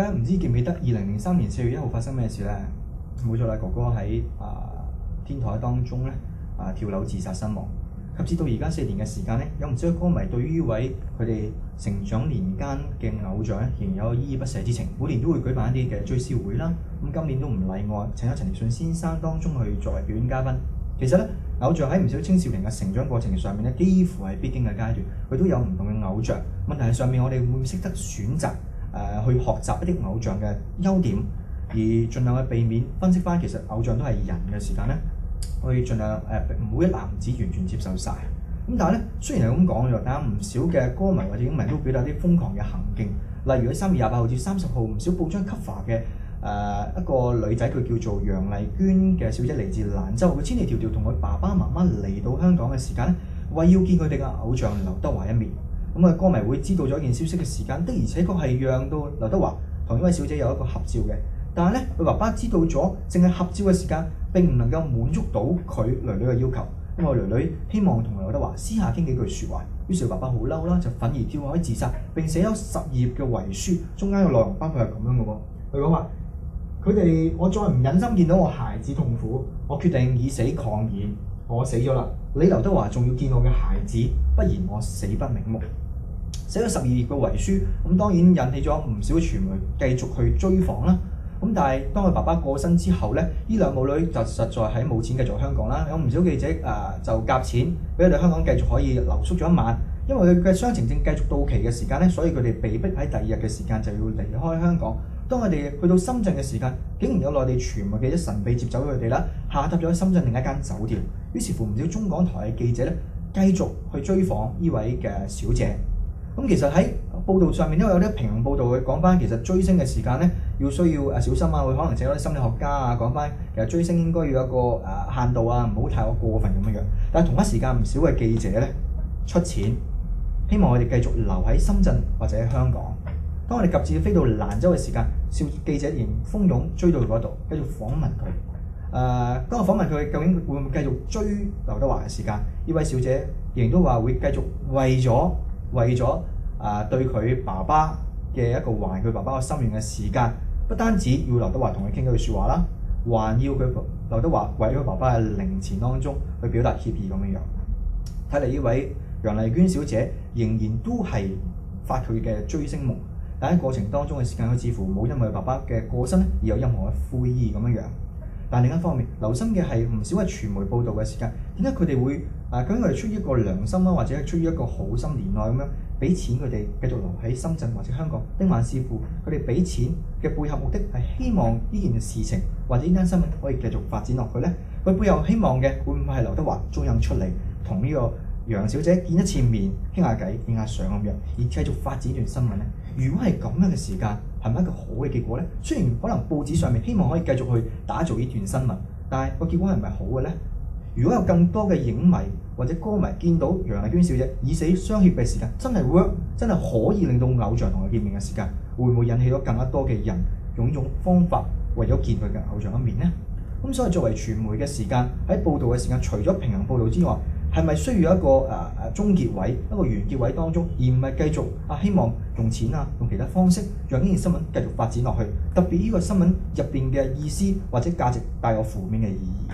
家唔知記唔記得2003年4月1號發生咩事咧？冇錯啦，哥哥喺天台當中咧跳樓自殺身亡。及至到而家4年嘅時間咧，有唔少嘅歌迷對於呢位佢哋成長年間嘅偶像咧，仍然有依依不捨之情。每年都會舉辦一啲嘅追思會啦。咁今年都唔例外，請咗陳奕迅先生當中去作為表演嘉賓。其實咧，偶像喺唔少青少年嘅成長過程上面咧，幾乎係必經嘅階段，佢都有唔同嘅偶像。問題係上面我哋會唔會識得選擇去學習一啲偶像嘅優點，而盡量去避免分析翻其實偶像都係人嘅時間咧，去盡量唔好一籃子完全接受晒。咁但係咧，雖然係咁講嘅，但係唔少嘅歌迷或者影迷都表達啲瘋狂嘅行徑，例如喺3月28號至30號，唔少報章 cover 嘅一個女仔，佢叫做楊麗娟嘅小姐，嚟自蘭州，佢千里迢迢同佢爸爸媽媽嚟到香港嘅時間咧，為要見佢哋嘅偶像劉德華一面。咁啊，歌迷會知道咗一件消息嘅時間，的而且確係讓到劉德華同呢位小姐有一個合照嘅。但係咧，佢爸爸知道咗，淨係合照嘅時間並唔能夠滿足到佢囡囡嘅要求。因為囡囡希望同劉德華私下傾幾句説話，於是爸爸好嬲啦，就憤而跳海自殺，並寫咗12頁嘅遺書，中間嘅內容包括係咁樣嘅喎。佢講話：我再唔忍心見到我孩子痛苦，我決定以死抗議。我死咗啦，你劉德華仲要見我嘅孩子，不然我死不瞑目。寫咗12頁嘅遺書，咁當然引起咗唔少傳媒繼續去追訪啦。咁但係當佢爸爸過身之後咧，呢兩母女就實在喺冇錢繼續香港啦。有唔少記者就夾錢俾佢哋香港繼續可以留宿咗一晚，因為佢嘅雙程證繼續到期嘅時間咧，所以佢哋被逼喺第2日嘅時間就要離開香港。當佢哋去到深圳嘅時間，竟然有內地傳媒記者神秘接走咗佢哋啦，下榻咗喺深圳另一間酒店。於是乎唔少中港台嘅記者咧，繼續去追訪呢位嘅小姐。咁其實喺報道上面都有啲評論報道去講翻，其實追星嘅時間咧需要小心啊，會可能請咗啲心理學家啊講翻，其實追星應該要有一個限度啊，唔好太過分咁樣。但係同一時間唔少嘅記者咧出錢，希望我哋繼續留喺深圳或者喺香港。當我哋及至飛到蘭州嘅時間，記者仍蜂擁追到佢嗰度，繼續訪問佢。當我訪問佢究竟會唔會繼續追劉德華嘅時間，呢位小姐仍然都話會繼續為咗對佢爸爸嘅一個還佢爸爸個心願嘅時間，不單止要劉德華同佢傾句説話啦，還要佢劉德華為佢爸爸嘅靈前當中去表達歉意咁樣。睇嚟呢位楊麗娟小姐仍然都係發佢嘅追星夢。但喺過程當中嘅時間，佢似乎冇因為爸爸嘅過身而有任何嘅悔意咁樣。但另一方面，留心嘅係唔少嘅傳媒報導嘅時間，點解佢哋會究竟佢哋出於一個良心啊，或者係出於一個好心憐愛咁樣俾錢佢哋繼續留喺深圳或者香港？定還是乎佢哋俾錢嘅背後目的係希望呢件事情或者呢單新聞可以繼續發展落去呢？佢背後希望嘅會唔會係劉德華終有出嚟同呢個楊小姐見一次面，傾下偈、影下相咁樣，而繼續發展段新聞呢？如果係咁樣嘅時間，係咪一個好嘅結果呢？雖然可能報紙上面希望可以繼續去打造呢段新聞，但係個結果係咪好嘅呢？如果有更多嘅影迷或者歌迷見到楊麗娟小姐以死相協嘅時間，真係 work， 真係可以令到偶像同佢見面嘅時間，會唔會引起咗更加多嘅人用呢種方法為咗見佢嘅偶像一面呢？咁所以作為傳媒嘅時間，喺報導嘅時間，除咗平衡報導之外，係咪需要一個終結位、一個完結位當中，而唔係繼續希望用錢用其他方式讓呢件新聞繼續發展落去？特別呢個新聞入邊嘅意思或者價值帶有負面嘅意義。